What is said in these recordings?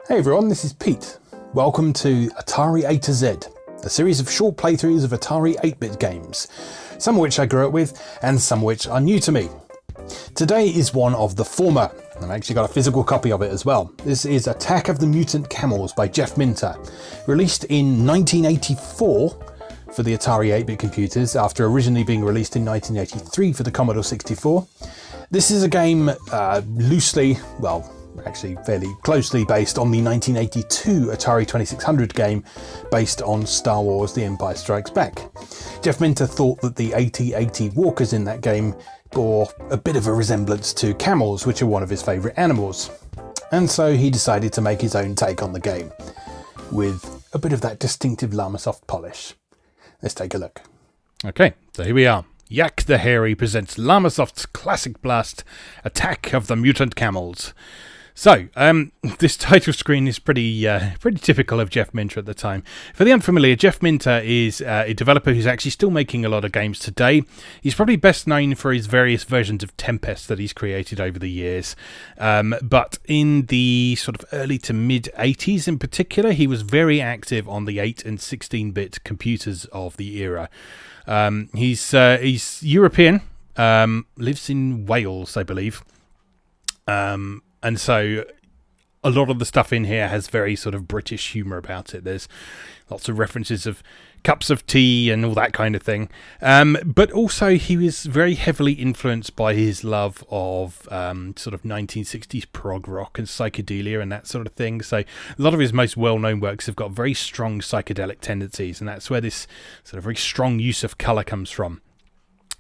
Hey everyone, this is Pete. Welcome to Atari A to Z, a series of short playthroughs of Atari 8-bit games, some of which I grew up with and some which are new to me. Today is one of the former. I've actually got a physical copy of it as well. This is Attack of the Mutant Camels by Jeff Minter, released in 1984 for the Atari 8-bit computers after originally being released in 1983 for the Commodore 64. This is a game actually fairly closely based on the 1982 Atari 2600 game based on Star Wars The Empire Strikes Back. Jeff Minter thought that the AT-AT walkers in that game bore a bit of a resemblance to camels, which are one of his favourite animals. And so he decided to make his own take on the game, with a bit of that distinctive Llamasoft polish. Let's take a look. Okay, so here we are. Yak the Hairy presents Llamasoft's classic blast, Attack of the Mutant Camels. So, this title screen is pretty typical of Jeff Minter at the time. For the unfamiliar, Jeff Minter is a developer who's actually still making a lot of games today. He's probably best known for his various versions of Tempest that he's created over the years. But in the sort of early to mid-80s in particular, he was very active on the 8 and 16-bit computers of the era. He's European, lives in Wales, I believe. And so a lot of the stuff in here has very sort of British humour about it. There's lots of references of cups of tea and all that kind of thing. But also he was very heavily influenced by his love of sort of 1960s prog rock and psychedelia and that sort of thing. So a lot of his most well-known works have got very strong psychedelic tendencies, and that's where this sort of very strong use of colour comes from.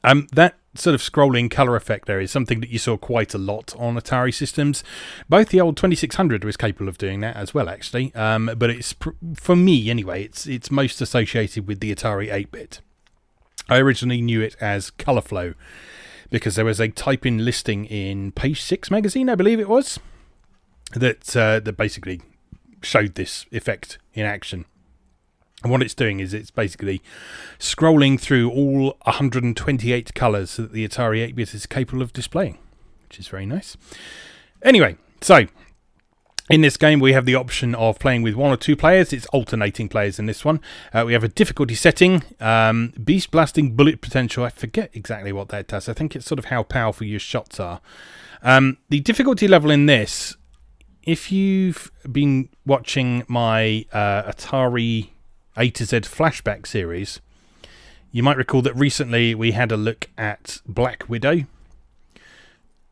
That sort of scrolling colour effect there is something that you saw quite a lot on Atari systems. Both the old 2600 was capable of doing that as well, actually. But it's, for me anyway, it's most associated with the Atari 8-bit. I originally knew it as colour flow because there was a type-in listing in Page 6 magazine, I believe it was, that basically showed this effect in action. And what it's doing is it's basically scrolling through all 128 colours that the Atari 8-bit is capable of displaying, which is very nice. Anyway, so in this game we have the option of playing with one or two players. It's alternating players in this one. We have a difficulty setting, beast blasting bullet potential. I forget exactly what that does. I think it's sort of how powerful your shots are. The difficulty level in this, if you've been watching my Atari A to Z flashback series, you might recall that recently we had a look at Black Widow,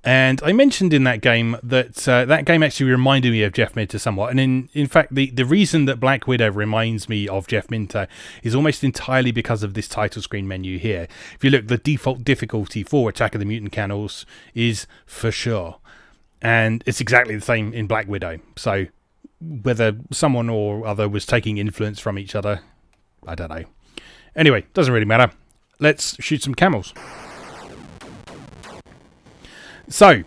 and I mentioned in that game that that game actually reminded me of Jeff Minter somewhat, and in fact the reason that Black Widow reminds me of Jeff Minter is almost entirely because of this title screen menu here. If you look, the default difficulty for Attack of the Mutant Camels is for sure, and it's exactly the same in Black Widow. So whether someone or other was taking influence from each other, I don't know. Anyway, doesn't really matter. Let's shoot some camels. So,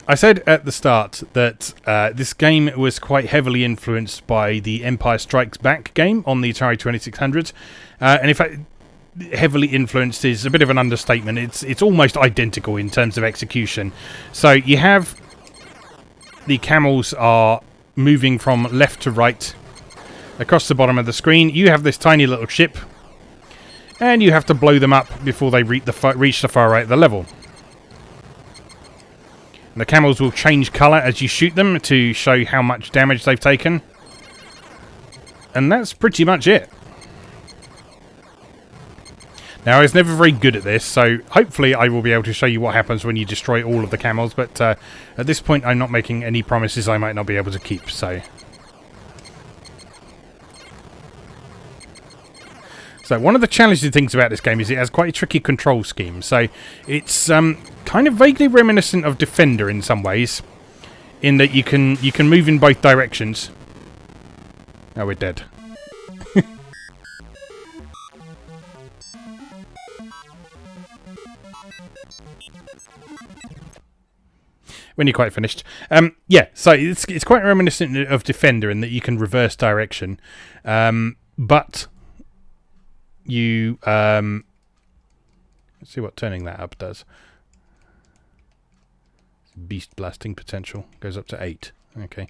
I said at the start that this game was quite heavily influenced by the Empire Strikes Back game on the Atari 2600. And in fact, heavily influenced is a bit of an understatement. It's almost identical in terms of execution. So you have the camels are moving from left to right across the bottom of the screen. You have this tiny little ship, and you have to blow them up before they reach the far right of the level. And the camels will change colour as you shoot them to show how much damage they've taken. And that's pretty much it. Now, I was never very good at this, so hopefully I will be able to show you what happens when you destroy all of the camels, but at this point I'm not making any promises I might not be able to keep, so... So one of the challenging things about this game is it has quite a tricky control scheme, so it's kind of vaguely reminiscent of Defender in some ways, in that you can move in both directions. Oh, we're dead. When you're quite finished. Yeah, so it's quite reminiscent of Defender in that you can reverse direction. But you... let's see what turning that up does. Beast blasting potential goes up to 8. Okay.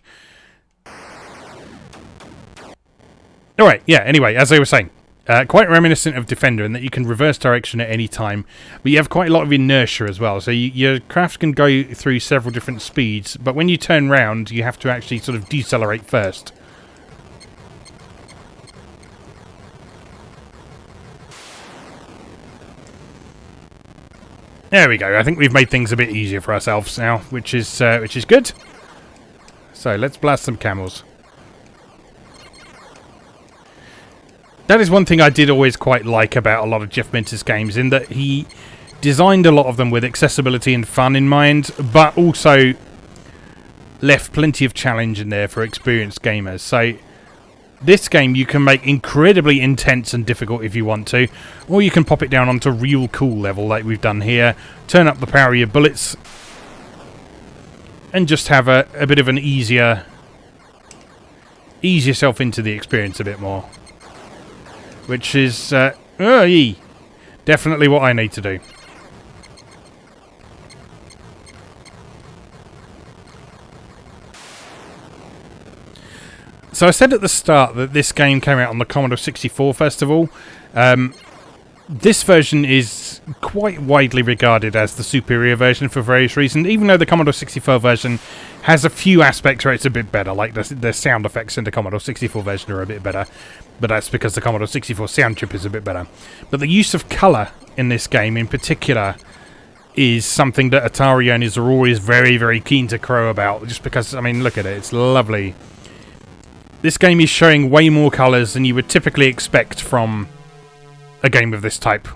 Alright, yeah, anyway, as I was saying, quite reminiscent of Defender in that you can reverse direction at any time, but you have quite a lot of inertia as well. So your craft can go through several different speeds, but when you turn round, you have to actually sort of decelerate first. There we go. I think we've made things a bit easier for ourselves now, which is good. So let's blast some camels. That is one thing I did always quite like about a lot of Jeff Minter's games, in that he designed a lot of them with accessibility and fun in mind, but also left plenty of challenge in there for experienced gamers. So this game you can make incredibly intense and difficult if you want to, or you can pop it down onto real cool level like we've done here, turn up the power of your bullets, and just have a bit of an ease yourself into the experience a bit more. Which is definitely what I need to do. So I said at the start that this game came out on the Commodore 64 first of all. This version is quite widely regarded as the superior version for various reasons, even though the Commodore 64 version has a few aspects where it's a bit better, like the sound effects in the Commodore 64 version are a bit better, but that's because the Commodore 64 sound chip is a bit better. But the use of colour in this game in particular is something that Atari owners are always very, very keen to crow about, just because, I mean, look at it, it's lovely. This game is showing way more colours than you would typically expect from a game of this type.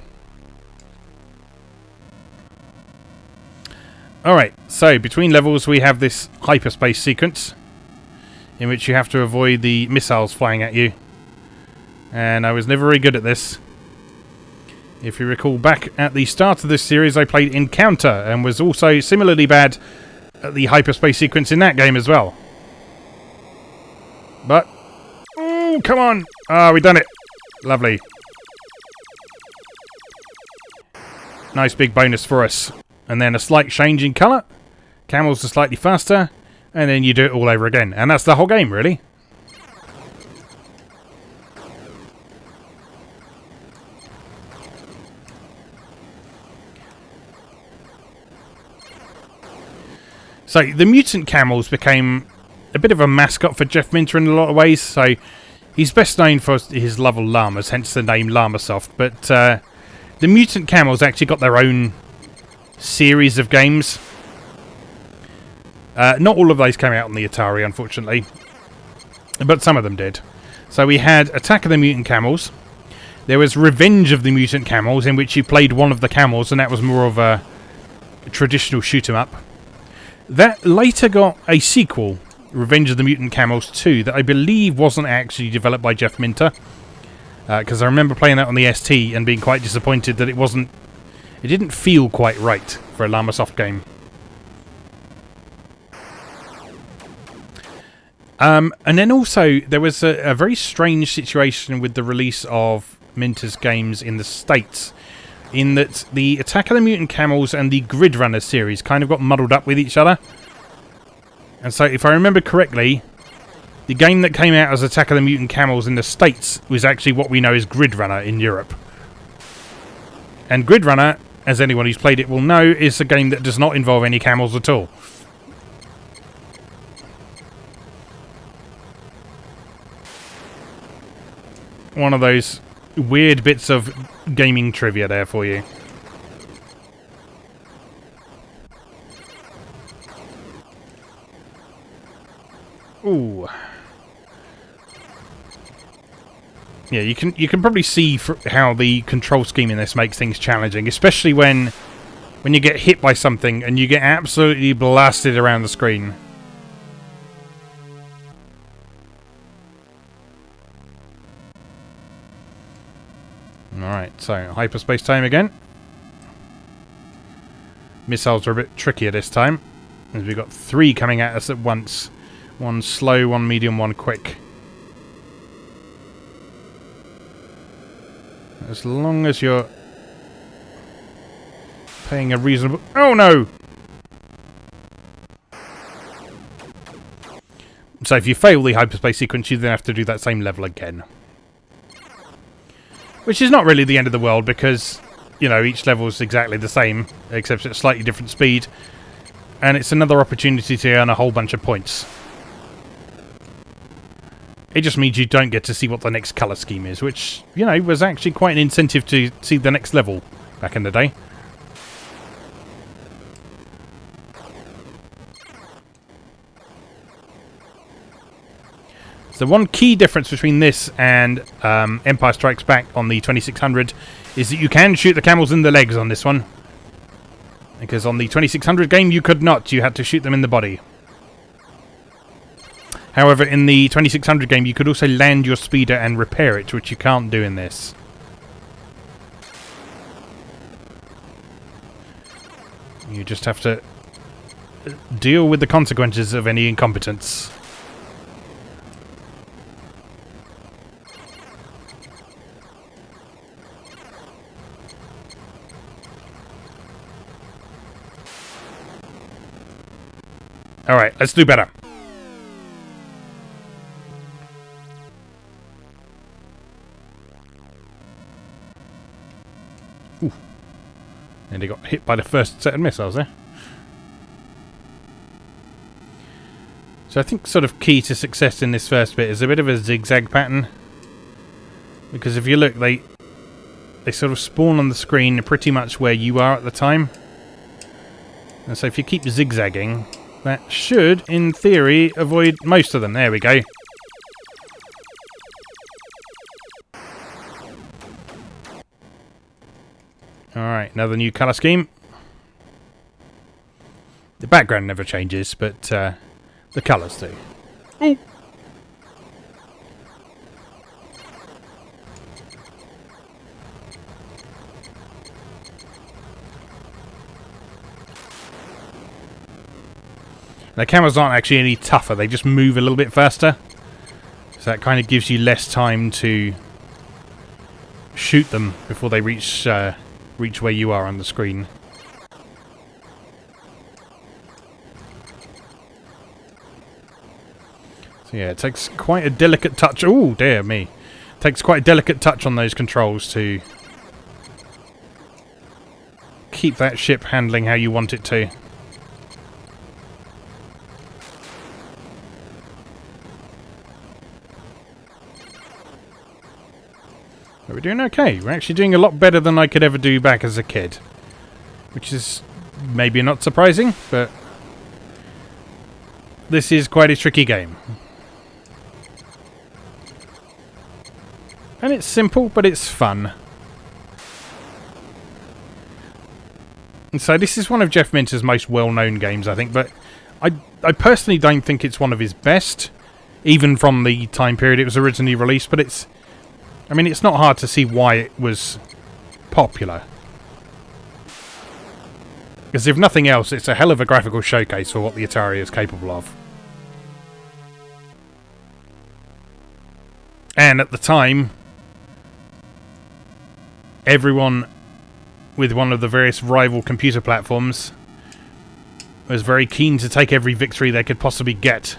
Alright, so between levels we have this hyperspace sequence in which you have to avoid the missiles flying at you. And I was never very good at this. If you recall back at the start of this series, I played Encounter and was also similarly bad at the hyperspace sequence in that game as well. But, oh, come on! Ah, we've done it. Lovely. Nice big bonus for us. And then a slight change in colour. Camels are slightly faster. And then you do it all over again. And that's the whole game, really. So, the Mutant Camels became a bit of a mascot for Jeff Minter in a lot of ways. So, he's best known for his love of llamas, hence the name Llamasoft. But the Mutant Camels actually got their own series of games. Not all of those came out on the Atari, unfortunately, but some of them did. So we had Attack of the Mutant Camels. There was Revenge of the Mutant Camels, in which you played one of the camels, and that was more of a traditional shoot-'em-up. That later got a sequel, Revenge of the Mutant Camels 2, that I believe wasn't actually developed by Jeff Minter. Because I remember playing that on the ST and being quite disappointed that it didn't feel quite right for a Llamasoft game. And then also there was a very strange situation with the release of Minter's games in the States, in that the Attack of the Mutant Camels and the Grid Runner series kind of got muddled up with each other. And so if I remember correctly, the game that came out as Attack of the Mutant Camels in the States was actually what we know as Grid Runner in Europe. And Grid Runner, as anyone who's played it will know, is a game that does not involve any camels at all. One of those weird bits of gaming trivia there for you. Ooh. Yeah, you can probably see how the control scheme in this makes things challenging, especially when you get hit by something and you get absolutely blasted around the screen. Alright, so hyperspace time again. Missiles are a bit trickier this time, as we've got 3 coming at us at once. One slow, one medium, one quick. As long as you're paying a reasonable... Oh no! So if you fail the hyperspace sequence, you then have to do that same level again. Which is not really the end of the world because, you know, each level is exactly the same, except at a slightly different speed. And it's another opportunity to earn a whole bunch of points. It just means you don't get to see what the next colour scheme is, which, you know, was actually quite an incentive to see the next level back in the day. So one key difference between this and Empire Strikes Back on the 2600 is that you can shoot the camels in the legs on this one. Because on the 2600 game you could not, you had to shoot them in the body. However, in the 2600 game you could also land your speeder and repair it, which you can't do in this. You just have to deal with the consequences of any incompetence. Alright, let's do better. Ooh. And he got hit by the first set of missiles there. So I think sort of key to success in this first bit is a bit of a zigzag pattern. Because if you look, they sort of spawn on the screen pretty much where you are at the time. And so if you keep zigzagging, that should, in theory, avoid most of them. There we go. Alright, another new colour scheme. The background never changes, but the colours do. Ooh. The camels aren't actually any tougher, they just move a little bit faster. So that kind of gives you less time to shoot them before they reach where you are on the screen. So yeah, it takes quite a delicate touch. Oh, dear me. It takes quite a delicate touch on those controls to keep that ship handling how you want it to. But we're doing okay. We're actually doing a lot better than I could ever do back as a kid. Which is maybe not surprising, but this is quite a tricky game. And it's simple, but it's fun. And so this is one of Jeff Minter's most well-known games, I think, but I personally don't think it's one of his best, even from the time period it was originally released, but it's... I mean, it's not hard to see why it was popular. Because if nothing else, it's a hell of a graphical showcase for what the Atari is capable of. And at the time, everyone with one of the various rival computer platforms was very keen to take every victory they could possibly get.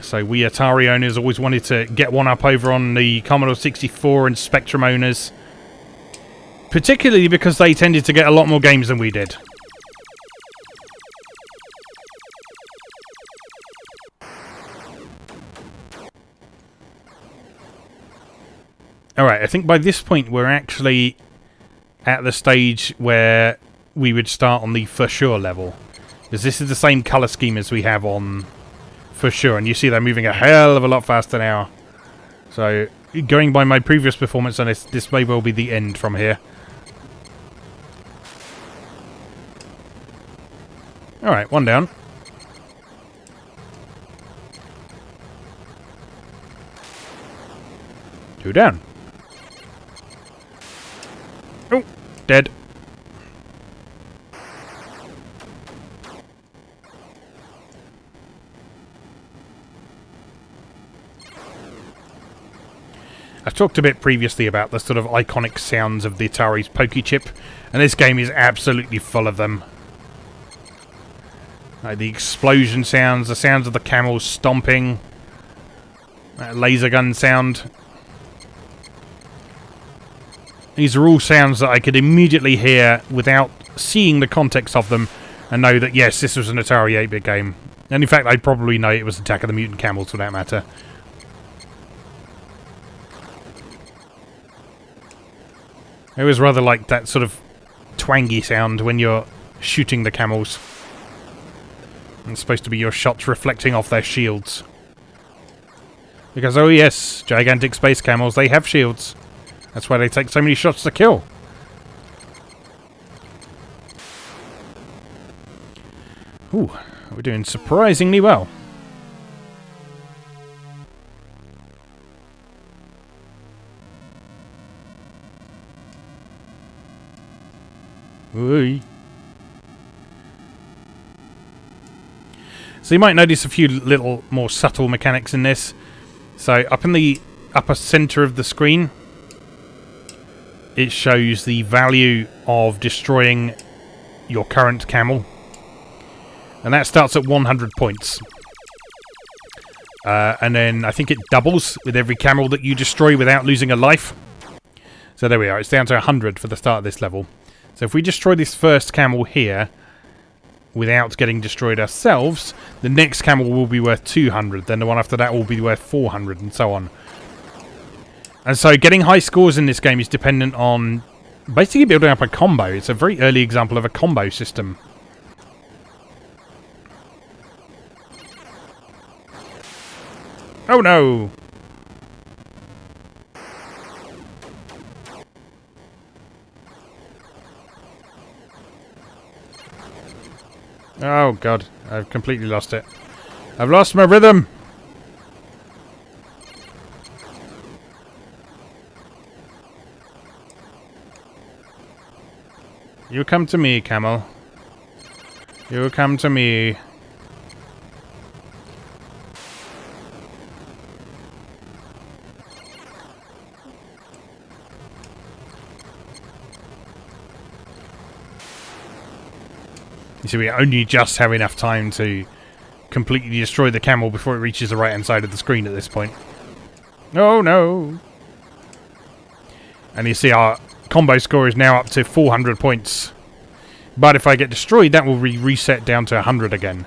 So we Atari owners always wanted to get one up over on the Commodore 64 and Spectrum owners. Particularly because they tended to get a lot more games than we did. Alright, I think by this point we're actually at the stage where we would start on the For Sure level. Because this is the same colour scheme as we have on For Sure, and you see they're moving a hell of a lot faster now. So, going by my previous performance on this, this may well be the end from here. Alright, one down. Two down. Oh, dead. I've talked a bit previously about the sort of iconic sounds of the Atari's Pokey Chip, and this game is absolutely full of them. Like the explosion sounds, the sounds of the camels stomping, That laser gun sound. These are all sounds that I could immediately hear without seeing the context of them and know that, yes, this was an Atari 8-bit game. And in fact, I'd probably know it was Attack of the Mutant Camels for that matter. It was rather like that sort of twangy sound when you're shooting the camels. It's supposed to be your shots reflecting off their shields. Because, oh yes, gigantic space camels, they have shields. That's why they take so many shots to kill. Ooh, we're doing surprisingly well. Ooh. So you might notice a few little more subtle mechanics in this. So up in the upper center of the screen, it shows the value of destroying your current camel. And that starts at 100 points. And then I think it doubles with every camel that you destroy without losing a life. So there we are. It's down to 100 for the start of this level. So if we destroy this first camel here without getting destroyed ourselves, the next camel will be worth 200. Then the one after that will be worth 400 and so on. And so getting high scores in this game is dependent on basically building up a combo. It's a very early example of a combo system. Oh no! Oh god, I've completely lost it. I've lost my rhythm! You come to me, camel. You come to me. You see, we only just have enough time to completely destroy the camel before it reaches the right-hand side of the screen at this point. Oh no! And you see our combo score is now up to 400 points. But if I get destroyed, that will reset down to 100 again.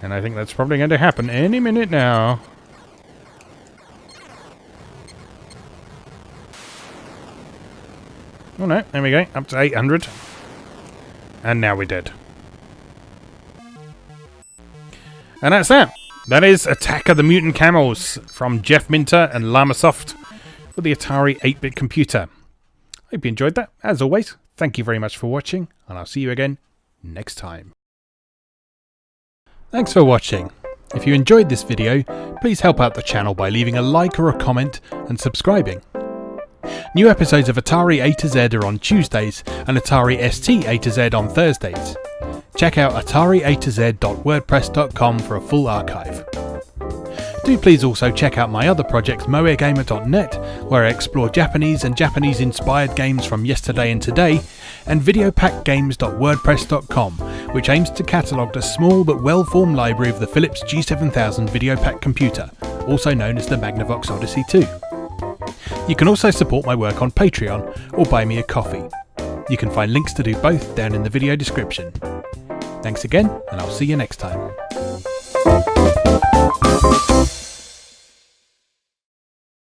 And I think that's probably going to happen any minute now. Oh no, there we go, up to 800. And now we're dead. And that's that. That is Attack of the Mutant Camels from Jeff Minter and Llamasoft for the Atari 8-bit computer. Hope you enjoyed that. As always, thank you very much for watching, and I'll see you again next time. Thanks for watching. If you enjoyed this video, please help out the channel by leaving a like or a comment and subscribing. New episodes of Atari A to Z are on Tuesdays and Atari ST A to Z on Thursdays. Check out atariatoz.wordpress.com for a full archive. Do please also check out my other projects moegamer.net, where I explore Japanese and Japanese-inspired games from yesterday and today, and videopackgames.wordpress.com, which aims to catalogue a small but well-formed library of the Philips G7000 Videopack computer, also known as the Magnavox Odyssey 2. You can also support my work on Patreon or buy me a coffee. You can find links to do both down in the video description. Thanks again, and I'll see you next time.